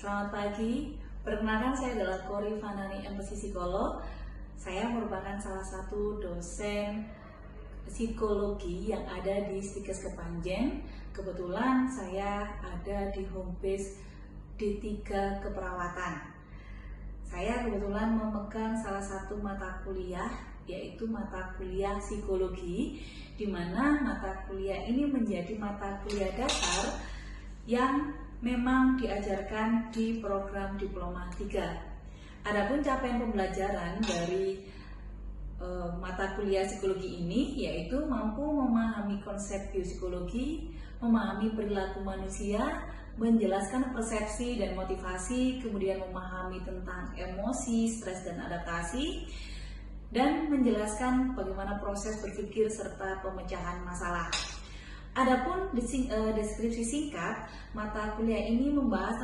Selamat pagi, perkenalkan saya adalah Kori Fanani MPC Psikolog. Saya merupakan salah satu dosen psikologi yang ada di Stikes Kepanjen. Kebetulan saya ada di homebase D3 Keperawatan. Saya kebetulan memegang salah satu mata kuliah, yaitu mata kuliah psikologi, di mana mata kuliah ini menjadi mata kuliah dasar yang memang diajarkan di program Diploma 3. Adapun capaian pembelajaran dari mata kuliah psikologi ini yaitu mampu memahami konsep biopsikologi, memahami perilaku manusia, menjelaskan persepsi dan motivasi, kemudian memahami tentang emosi, stres dan adaptasi, dan menjelaskan bagaimana proses berpikir serta pemecahan masalah. Adapun deskripsi singkat, mata kuliah ini membahas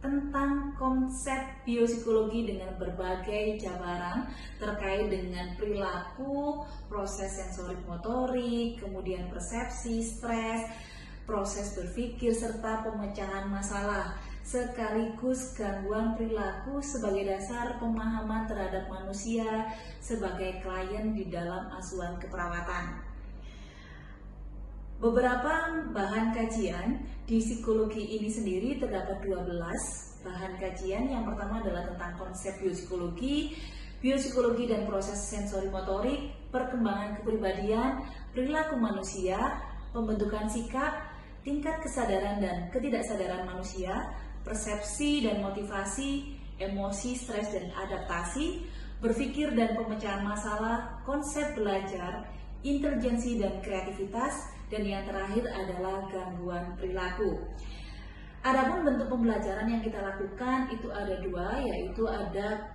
tentang konsep biopsikologi dengan berbagai jabaran terkait dengan perilaku, proses sensorik motorik, kemudian persepsi, stres, proses berpikir, serta pemecahan masalah, sekaligus gangguan perilaku sebagai dasar pemahaman terhadap manusia sebagai klien di dalam asuhan keperawatan. Beberapa bahan kajian di psikologi ini sendiri terdapat 12 bahan kajian. Yang pertama adalah tentang konsep biopsikologi dan proses sensori motorik, perkembangan kepribadian, perilaku manusia, pembentukan sikap, tingkat kesadaran dan ketidaksadaran manusia, persepsi dan motivasi, emosi, stres dan adaptasi, berpikir dan pemecahan masalah, konsep belajar, intelijensi dan kreativitas, dan yang terakhir adalah gangguan perilaku. Adapun bentuk pembelajaran yang kita lakukan itu ada dua, yaitu ada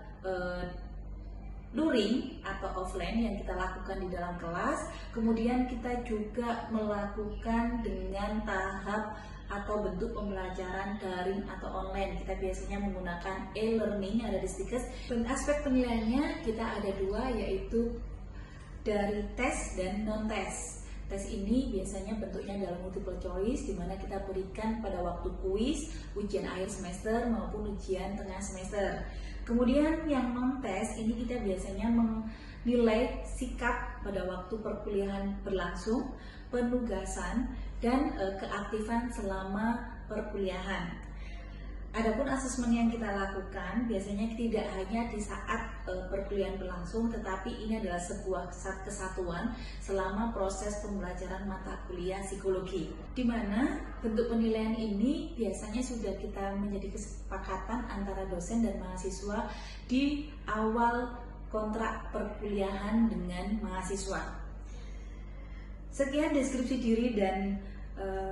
luring atau offline yang kita lakukan di dalam kelas, kemudian kita juga melakukan dengan tahap atau bentuk pembelajaran daring atau online. Kita biasanya menggunakan e-learning yang ada di Stikes. Dan aspek penilaiannya kita ada dua, yaitu dari tes dan non-tes. Tes ini biasanya bentuknya dalam multiple choice, di mana kita berikan pada waktu kuis, ujian akhir semester maupun ujian tengah semester. Kemudian yang non-tes ini kita biasanya menilai sikap pada waktu perkuliahan berlangsung, penugasan, dan keaktifan selama perkuliahan. Adapun asesmen yang kita lakukan biasanya tidak hanya di saat perkuliahan berlangsung, tetapi ini adalah sebuah kesatuan selama proses pembelajaran mata kuliah psikologi, di mana bentuk penilaian ini biasanya sudah kita menjadi kesepakatan antara dosen dan mahasiswa di awal kontrak perkuliahan dengan mahasiswa. Sekian deskripsi diri dan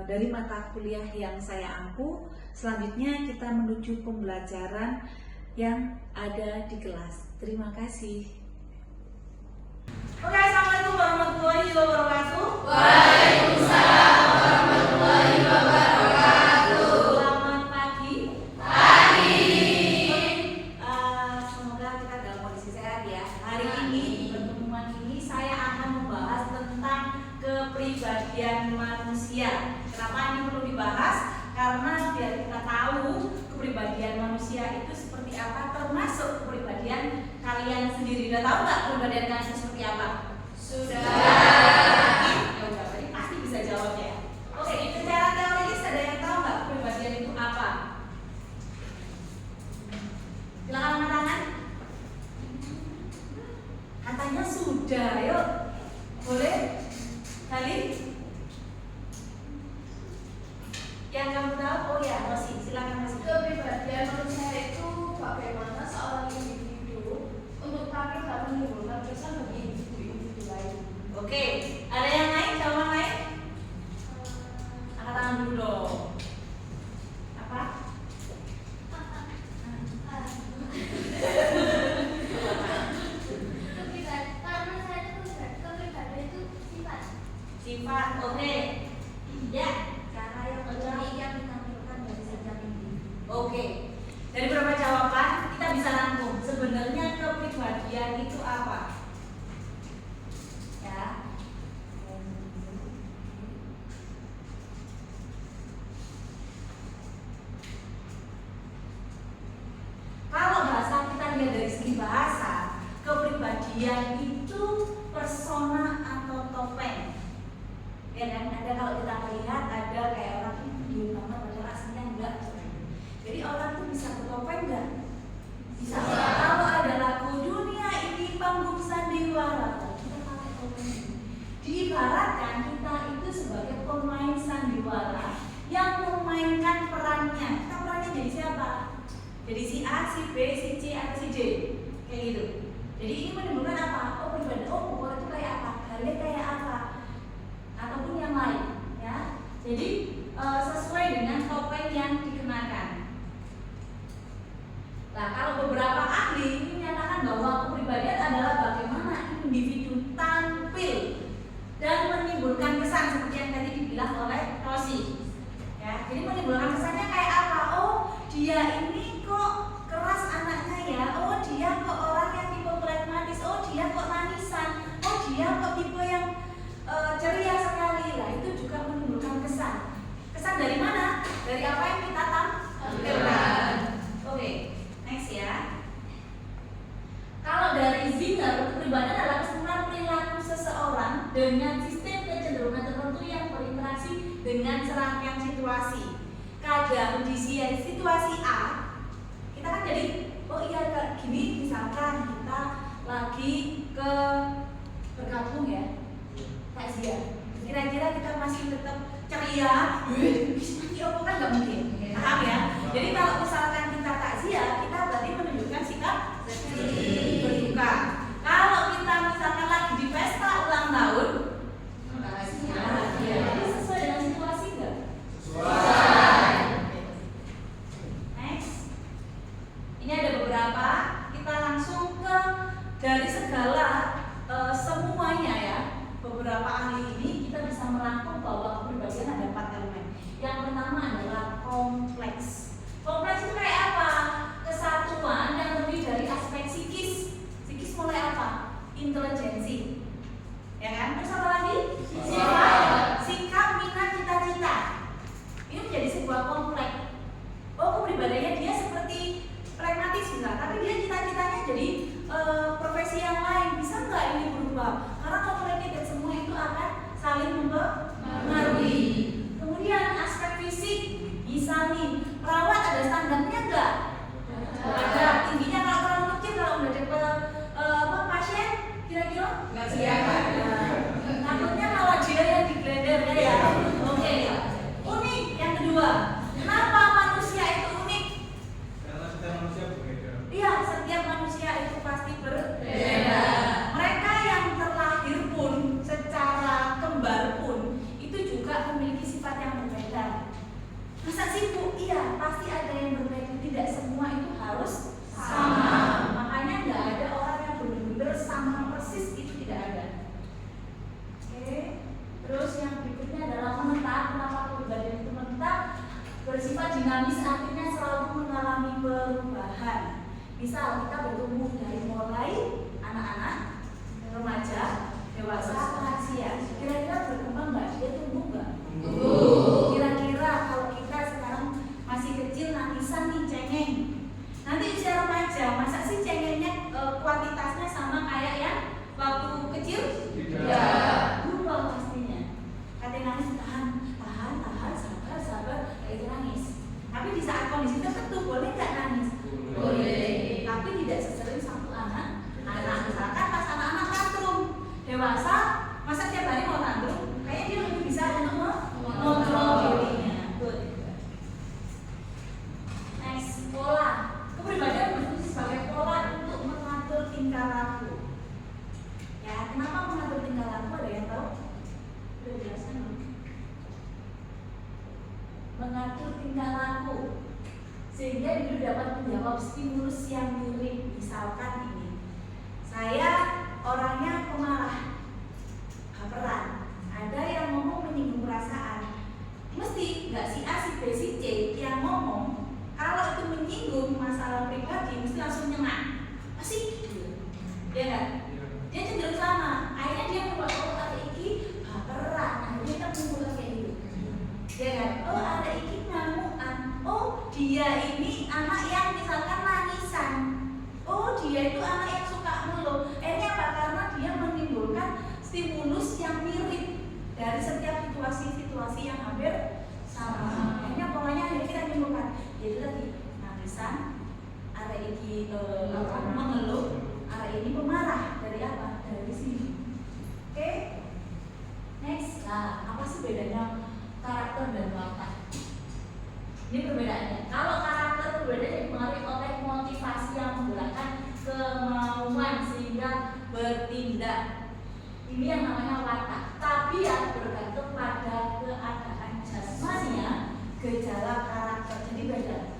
dari mata kuliah yang saya ampu. Selanjutnya kita menuju pembelajaran yang ada di kelas. Terima kasih. Oke, assalamualaikum warahmatullahi wabarakatuh. Waalaikumsalam warahmatullahi wabarakatuh. Selamat pagi. Semoga kita dalam kondisi sehat ya. Hari ini pertemuan ini saya akan membahas tentang kepribadian manusia. Kenapa ini perlu dibahas? Karena biar kita tahu kepribadian manusia itu seperti apa, termasuk kepribadian kalian sendiri. Udah tahu nggak kepribadian kalian seperti apa? Sudah. Ya udah, berarti pasti bisa jawab ya. Oke, secara teoritis ada yang tahu nggak kepribadian itu apa? Silakan angkat tangan. Katanya sudah, yuk. Boleh? Kali? Yang kamu tahu? Oh ya, Rosi, silakan Rosi. Kepribadian manusia itu bagaimana seorang individu untuk tampil dan menimbulkan kesan bagi individu lain. Oke, ada yang lain? Jawaban lain? Angkat tangan dulu dong. Apa? Kepribadian manusia itu segi bahasa, kepribadian itu persona atau topeng. Ya kan? Ada kalau kita melihat ada kayak orang itu diem banget padahal aslinya enggak. Jadi orang tuh bisa bertopeng enggak? Bisa. Kalau ada lagu dunia ini panggung sandiwara, kita pakai topeng. Diibaratkan kita itu sebagai pemain sandiwara yang memainkan perannya. Kita perannya jadi siapa? Jadi si A, si B, si C, atau si D, kayak gitu. Jadi ini menimbulkan apa? Oh pribadi, oh Bogor itu kayak apa? Galia kayak apa? Ataupun yang lain, ya. Jadi sesuai dengan topeng yang dikenakan. Nah, kalau beberapa ahli ini menyatakan bahwa kepribadian adalah bagaimana individu tampil dan menimbulkan kesan seperti yang tadi dibilang oleh Rosi. Ya, jadi menimbulkan kesannya kayak apa? Oh, dia ini kok keras anaknya ya. Oh, dia kok orang yang tipe pragmatis. Oh, dia kok manisan. Oh, dia kok tipe yang ceria sekali. Lah, itu juga menimbulkan kesan. Kesan dari mana? Dari apa yang kita tampilkan. Oke, next ya. Kalau dari Zinger, kepribadian adalah keseluruhan perilaku seseorang dengan sistem kecenderungan tertentu yang berinteraksi dengan serangkaian situasi. Kadang di situasi A, kita kan jadi, oh iya kayak gini, misalkan kita lagi ke bergabung ya, takziah. Kira-kira kita masih tetap ceria, nanti apa kan nggak mungkin, paham ya? Jadi kalau misalkan kita takziah, kita berarti menunjukkan sikap berduka. Kalau kita misalkan lagi di pesta ulang tahun, bahagia. Jadi sesuai dengan situasi nggak? Sesuai. Next, ini ada beberapa. Kita langsung ke dari segala semuanya ya. Beberapa ahli ini kita bisa merangkum bahwa kepribadian ada 4 elemen. Yang pertama adalah kompleks. Kompleks itu kayak apa? Kesatuan yang lebih dari aspek psikis. Psikis mulai apa? Intelijensi, ya kan? Terus apa lagi? Sikap, minat, cita-cita. Ini menjadi sebuah kompleks. Oh, kepribadiannya dia seperti pragmatis bisa, tapi dia cita-citanya jadi profesi yang lain. Bisa nggak ini berubah? Karena kompleks dan semua itu akan saling mempengaruhi. Kemudian aspek fisik, bisa nih perawat ada standarnya nggak? Ada. Tingginya kalau terlalu kecil, kalau udah dapet pasien kira-kira nggak siap. Takutnya malah dia yang diglender ya. Oke. Unik yang kedua. Kenapa manusia itu unik? Karena setiap manusia berbeda. Iya, setiap manusia itu pasti berbeda. Mereka yang terlahir pun secara kembar pun itu juga memiliki sifat yang berbeda. Masa sih Bu? Iya, pasti ada yang berbeda. Tidak semua itu harus sama. Makanya nggak ada orang yang benar-benar sama persis, itu tidak ada. Oke. Terus yang berikutnya adalah menetap. Kenapa kepribadian itu menetap? Bersifat dinamis, artinya selalu mengalami perubahan. Misal kita bertumbuh dari mulai anak-anak, remaja, dewasa, lansia. Kira-kira berkembang nggak? Dia tumbuh nggak? Tumbuh. Kira-kira kalau kita sekarang masih kecil nangisan nih cengeng. Nanti usia remaja, masa sih cengengnya kuantitasnya sama kayak yang waktu kecil? Tidak. Berubah pastinya. Katanya nangis tahan, sabar, kayak itu nangis. Tapi di saat kondisi tertentu boleh nggak nangis? Boleh. Tapi tidak sesering satu anak. Misalkan pas anak-anak tantrum, dewasa, masa tiap hari mau tantrum? Kayaknya dia lebih bisa untuk mengontrol dirinya. Next, pola. Kepribadian berfungsi sebagai pola untuk mengatur tingkah laku. Ya, kenapa mengatur tingkah laku? Ada yang tahu? Sudah jelaskan belum? Mengatur tingkah laku sehingga diri dapat menjawab stimulus yang mirip. Misalkan ini, saya orangnya pemarah, baperan. Ada yang ngomong menyinggung perasaan, mesti nggak si A, si B, si C yang ngomong. Kalau itu menyinggung masalah pribadi, mesti langsung nyengak. Pasti, ya kan? Dia cenderung sama. Akhirnya dia membuat ada iki baperan. Akhirnya kita menyimpulkan kayak gitu. Ya kan? Oh, ada iki ngamukan. Oh, dia ini anak yang misalkan nangisan. Oh, dia itu stimulus yang mirip dari setiap situasi-situasi yang hampir sama. Akhirnya polanya kita nyimpulkan, jadi tadi nangisan, area ini mengeluh, area ini pemarah. Dari apa? Dari sini. Oke? Next. Nah, apa sih bedanya karakter dan watak? Ini perbedaannya. Kalau karakter perbedaannya dipengaruhi oleh motivasi yang menggerakkan kemauan sehingga bertindak. Ini yang namanya watak. Tapi yang bergantung pada keadaan jasmania, gejala karakter. Jadi beda.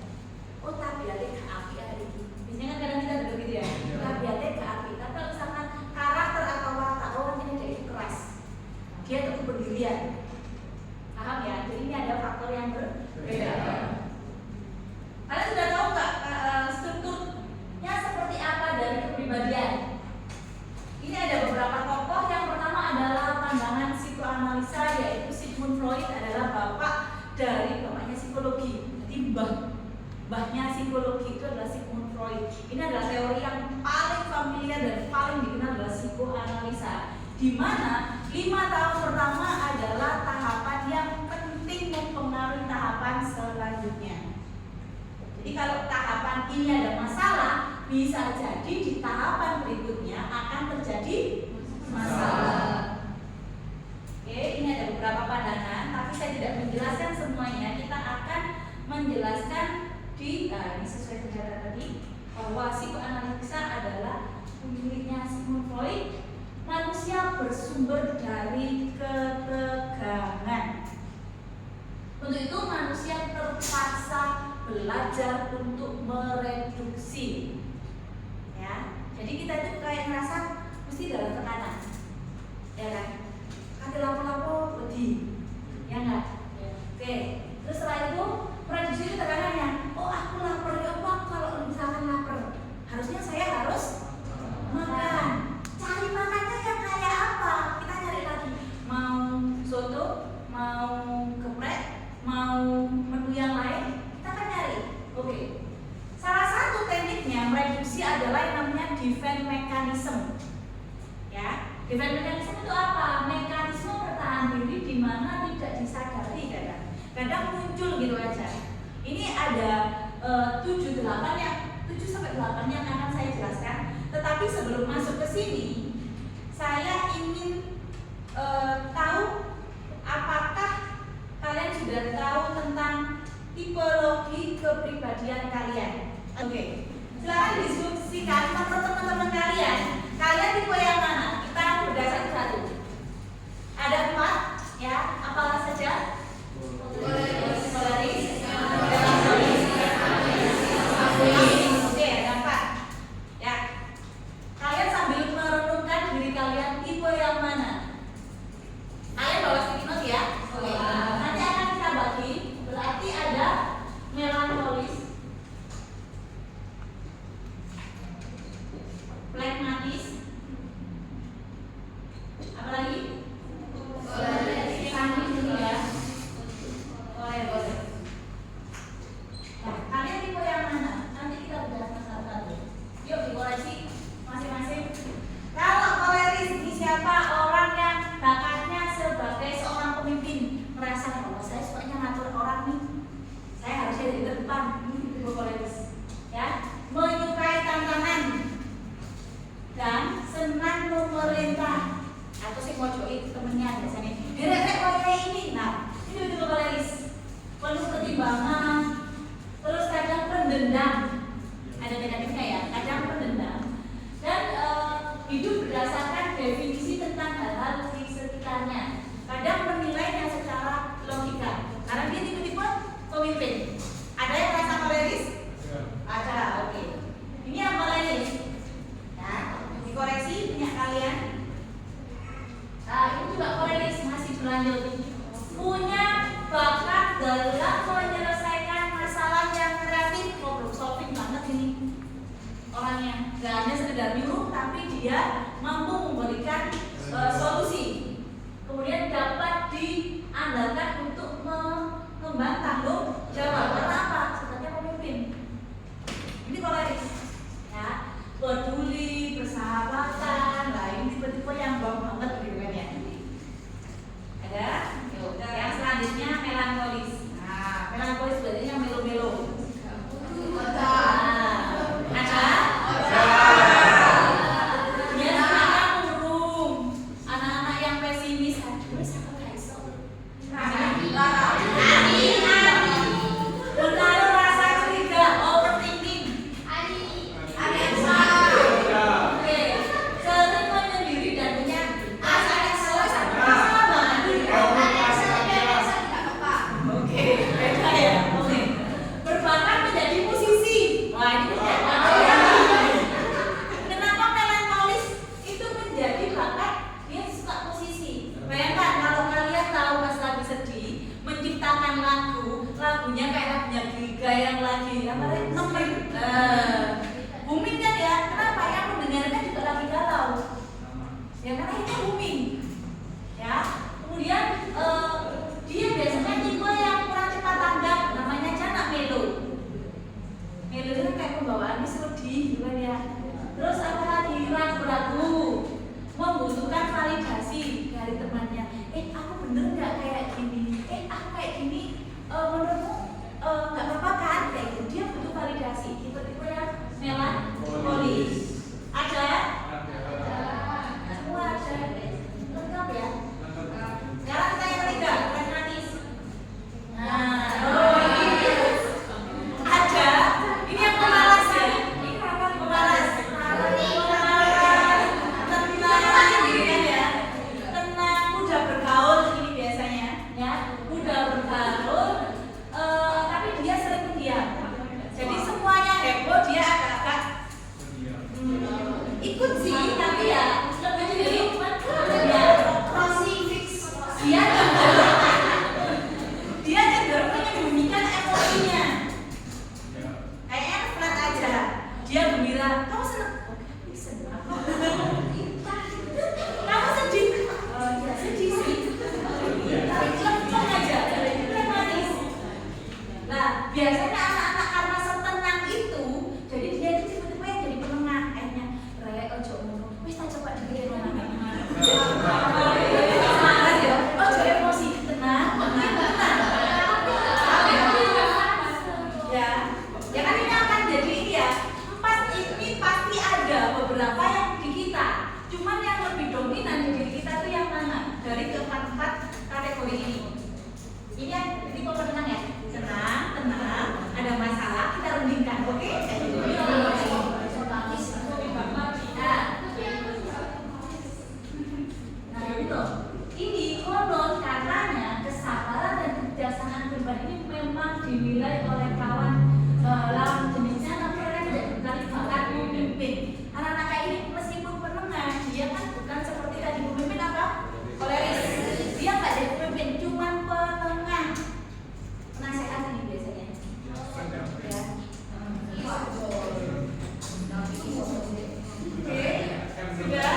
Oh, tabiatnya ke api ada ini. Biasanya kan kadang kita ada begitu ya. Tabiatnya ke api. Tapi kalau misalkan karakter atau watak, oh ini dia itu keras. Dia teguh berdirian. Paham ya? Jadi ini ada faktor yang berbeda. Kalian sudah tahu nggak strukturnya seperti apa dari kepribadian? Ini ada beberapa tokoh. Yang pertama adalah pandangan psikoanalisa, yaitu Sigmund Freud adalah bapak dari bapaknya psikologi. Jadi mbahnya psikologi itu adalah Sigmund Freud. Ini adalah teori yang paling familiar dan paling dikenal adalah psikoanalisa, di mana 5 tahun pertama adalah tahapan yang penting mempengaruhi tahapan selanjutnya. Jadi kalau tahapan ini ada masalah, bisa jadi di tahapan berikutnya akan terjadi masalah. Oke, ini ada beberapa pandangan, tapi saya tidak menjelaskan semuanya. Kita akan menjelaskan di ini sesuai dengan tadi, bahwa psikoanalisa adalah miliknya Sigmund Freud. Manusia bersumber dari ketegangan. Untuk itu manusia terpaksa belajar untuk mereduksi. Ya, jadi kita itu kayak ngerasa mesti dalam tekanan, ya kan? Ada lapo-lapo wedi, ya nggak? Ya. Oke, terus setelah itu mereduksi itu tekanannya. Oh, aku lapar ya, apa kalau misalkan lapar? Harusnya saya harus makan. Cari makannya yang kayak apa? Kita cari lagi. Mau soto, mau geprek, mau menu yang lain, kita kan cari. Oke. Salah satu tekniknya mereduksi adalah yang namanya defense mechanism. Ya, defense mechanism itu apa? Mekanisme bertahan diri di mana tidak disadari kadang. Kadang muncul gitu aja. Ini ada 7 sampai 8 yang akan saya jelaskan. Tetapi sebelum masuk ke sini, saya ingin tahu apakah kalian sudah tahu tentang tipologi kepribadian kalian. Oke, silakan diskusikan sama teman-teman kalian. Kalian tipe yang mana? Kita berdasar satu. Ada 4, ya. Apalah saja? Polaris. Oke, ada 4. Ya. Kalian sambil merenungkan diri kalian tipe yang mana? Kalian bawa sticky note ya. Oke. Nanti akan kita bagi. Berarti ada melankolis, flekmatis, apa lagi? Sanguin dulu ya. Boleh. Nah, kalian tipe yang mana? Nanti kita berdasarkan satu-satu. Yuk dikoreksi masing-masing. Kalau koleris ini siapa orang yang bakatnya sebagai seorang pemimpin, merasa bahwa saya sukanya ngatur orang nih, saya harusnya di depan. Ini tipe koleris, ya. Menyukai tantangan dan senang memerintah, atau si mojoin temennya biasanya. Direk kayak ini, nah ini tipe koleris. Penuh ketimbangan, terus kadang pendendam. Ada negatifnya ya, kadang pendendam. Dan hidup berdasarkan definisi tentang hal-hal di sekitarnya. Kadang menilainya secara logika. Karena dia tipe-tipe pemimpin. Ada yang merasa koleris? Ada, oke. Ini yang koleris. Nah, dikoreksi punya kalian. Nah, ini juga koleris, masih berlanjut. Punya bakat dalam menyelesaikan masalah yang kreatif, problem solving banget ini. Orangnya gak hanya sekedar nyuruh, tapi dia mampu memberikan solusi. Kemudian dapat diandalkan untuk mengemban tanggung jawab. Karena apa? Sebenarnya pemimpin. Ini koleris, ya. Peduli, persahabatan, lah ini tipe-tipe yang bang banget gitu kan pembawaannya sedih gitu kan ya. Terus apa lagi, ragu-ragu, membutuhkan validasi dari temannya. Aku bener nggak kayak gini? Aku kayak gini, menurutmu nggak apa-apa kan? Kayak gitu. Dia butuh validasi. Tipe-tipe yang melankolis. Ada? Semua ada. Lengkap ya. Sekarang kita yang ketiga, pragmatis. Nah, ada. Ini yang pemalas ya. Pemalas. Tenang, gitu ya. Tenang, mudah bergaul ini biasanya, ya. Mudah bergaul, tapi dia sering pendiam. Jadi semuanya heboh, dia agak-agak ikut sih, tapi ya lebih dari ya dia cenderung menyembunyikan emosinya. Kayaknya flat aja. Dia gembira, kamu senang? Senang. Kamu sedih? Ya sedih sih. Tapi cocok aja. Itu manis. Nah, biasanya anak-anak karena setenang itu, jadi dia itu tipe-tipe yang jadi penengah. Akhirnya raya ojo ngono. Wis tak coba dikira mana. Semangat ya. Ojo emosi, tenang. Ya kan ini akan jadi ini ya. 4 ini pasti ada beberapa yang di kita. Cuman yang lebih dominan di diri kita itu yang mana? Dari keempat kategori ini. Ini yang tipe penenang ya. Tenang. Ada masalah kita rundingkan, oke? Nah, gitu. Ini konon katanya kesabaran dan kebijaksanaan pribadi ini memang dinilai oleh kawan lawan jenisnya, tapi mereka tidak berkali bakat memimpin. Anak-anak kayak ini meskipun penengah, dia kan bukan seperti tadi pemimpin apa? Koleris. Dia nggak jadi pemimpin, cuman penengah. Penasehat ini biasanya. Ya. Oke, sudah.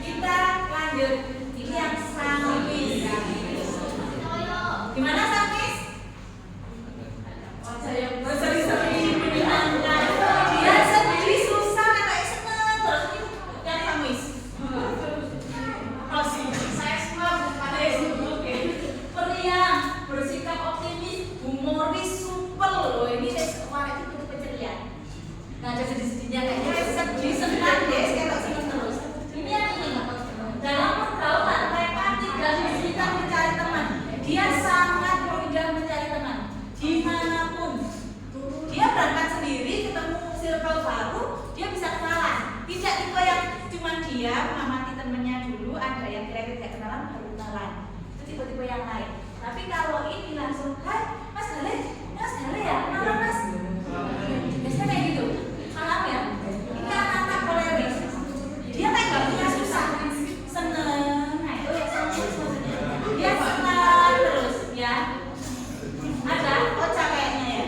Kita lanjut. Ini yang sanguis. Gimana sanguis? Sering menyenangkan. Dia sedih, susah, kayak seneng terus. Ini yang sanguis. Saya semua oke. Periang, bersikap optimis, humoris, supel. Loh, ini kemarin itu ceria. Nggak ada sedih-sedihnya kayaknya sedih, senang deh, kayak seneng terus. Ini yang ini. Dalam pergaulan, pragmatik dan bisa mencari teman. Dia sangat mudah mencari teman dimanapun. Dia berangkat sendiri, ketemu circle baru, dia bisa kenalan. Tidak tipe yang cuma dia mengamati temennya dulu, ada yang kira-kira tidak kenalan, baru kenalan. Itu tipe-tipe yang lain. Tapi kalau ini langsung, hai Mas Gale ya, kenalan Mas. Biasanya kayak gitu. Paham ya? Ini anak-anak koleris. Dia kayak gak punya susah. Seneng. Nah itu ya seneng maksudnya. Dia senang terus ya. Ada? Oca kayaknya ya.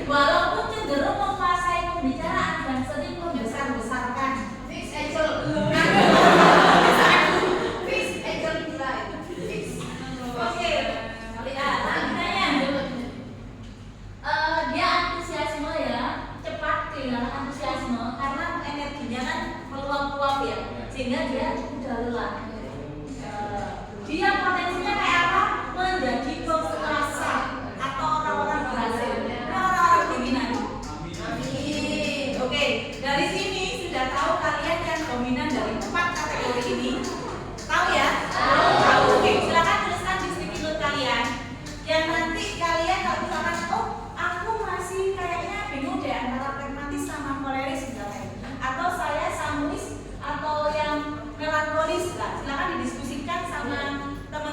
Walaupun cenderung menguasai pembicaraan dan sering membesar-besarkan. Fix angel. Fix angel gila itu. Fix. Oke. Lihat, selanjutnya. Dia antusiasme ya, cepat kehilangan antusiasme karena energinya kan meluap-luap ya, sehingga dia udah lelah. Dia potensinya kayak apa? Menjadi penguasa atau orang-orang berhasil, orang-orang dominan. Amin. Oke, dari sini sudah tahu kalian yang dominan dari 4 kategori ini. Tahu ya? Tahu. Oke, silakan tuliskan di sticky note kalian. Yang nanti kalian kalau misalkan, aku masih kayaknya bingung deh antara pragmatis sama koleris misalnya. Atau saya sanguis atau yang melankolis lah. Silakan didiskusikan sama teman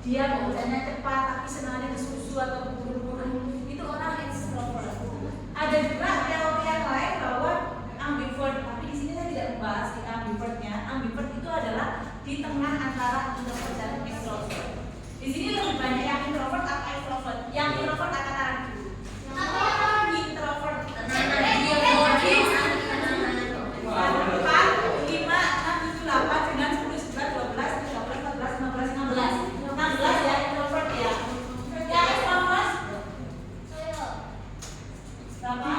dia bacanya cepat tapi senangnya ke susu atau buru-buru, itu orang extrovert. Ada juga teori yang lain bahwa ambivert, tapi di sini saya tidak membahas di ambivertnya. Ambivert itu adalah di tengah antara introvert dan extrovert. Di sini lebih banyak yang introvert atau extrovert. Yang introvert angkat tangan dulu. Introvert. 16 ya introvert ya. Yang extrovert berapa?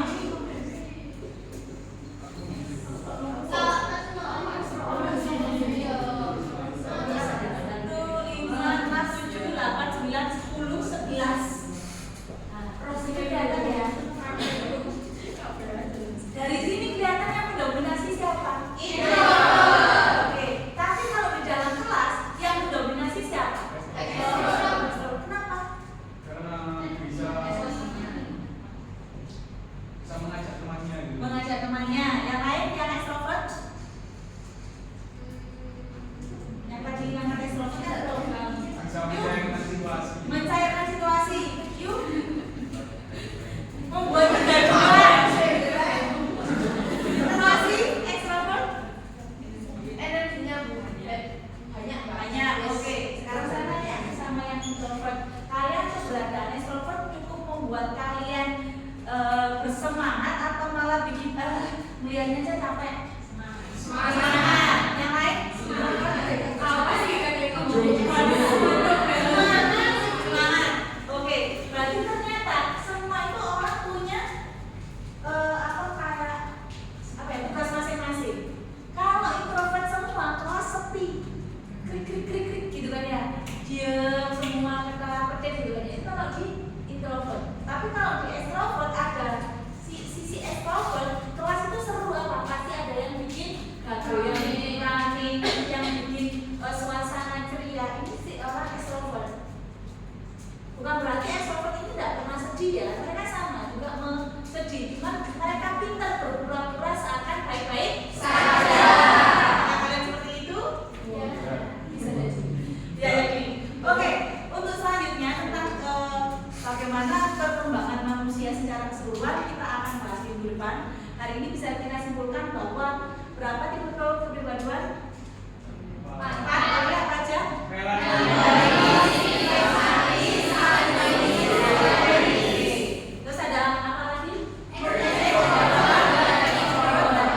Dari sini kelihatan yang mendominasi siapa? Oke, tapi kalau di dalam kelas yang mendominasi siapa? Kenapa? Karena bisa mengajak temannya gitu. Mengajak temannya. Yang lain yang extrovert? Yang tadi yang extrovert atau Bisa mencairkan situasi. mencairkan situasi, yuk membuat kegaduhan. Situasi extrovert Energinya banyak. Oke, sekarang saya tanya sama yang introvert, kalian keberadaan extrovert cukup membuat kalian bersemangat atau malah bikin melihatnya aja capek? Semangat. Yang lain? Apa sih semangat. Oke, berarti ternyata semua itu orang punya tugas masing-masing. Kalau introvert semua kelas sepi, krik gitu kan ya, diam semua, kata-kata gitu kan ya. Itu kalau di introvert. Tapi kalau di extrovert ada sisi extrovert, kelas itu seru apa? Pasti ada yang bikin gaduh, yang bikin running, yang bikin suasana ceria. Ini sih orang extrovert. Bukan berarti extrovert ini tidak pernah sedih ya, mereka sama juga sedih, cuman mereka pintar berpura-pura seakan baik-baik saja. Nah, kalian seperti itu? Ya, bisa jadi. Ya, jadi. Oke, untuk selanjutnya tentang bagaimana perkembangan manusia secara keseluruhan kita akan bahas di minggu depan. Hari ini bisa kita simpulkan bahwa berapa tipe kepribadian? 4. Boleh apa aja? Terus ada apa lagi?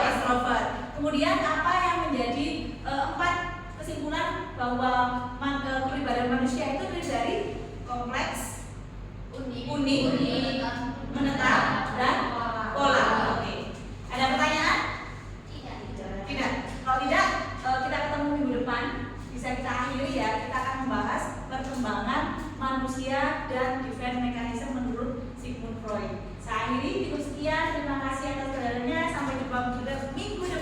Extrovert. Kemudian apa yang menjadi 4 kesimpulan bahwa kepribadian manusia itu terdiri dari kompleks, unik, menetap, dan pola. Oke. Ada pertanyaan? Tidak. Kalau tidak, kita ketemu minggu depan. Bisa kita akhiri ya. Kita akan membahas perkembangan manusia dan defense mechanism menurut Sigmund Freud. Saya akhiri, cukup sekian. Terima kasih atas perhatiannya. Sampai jumpa minggu depan.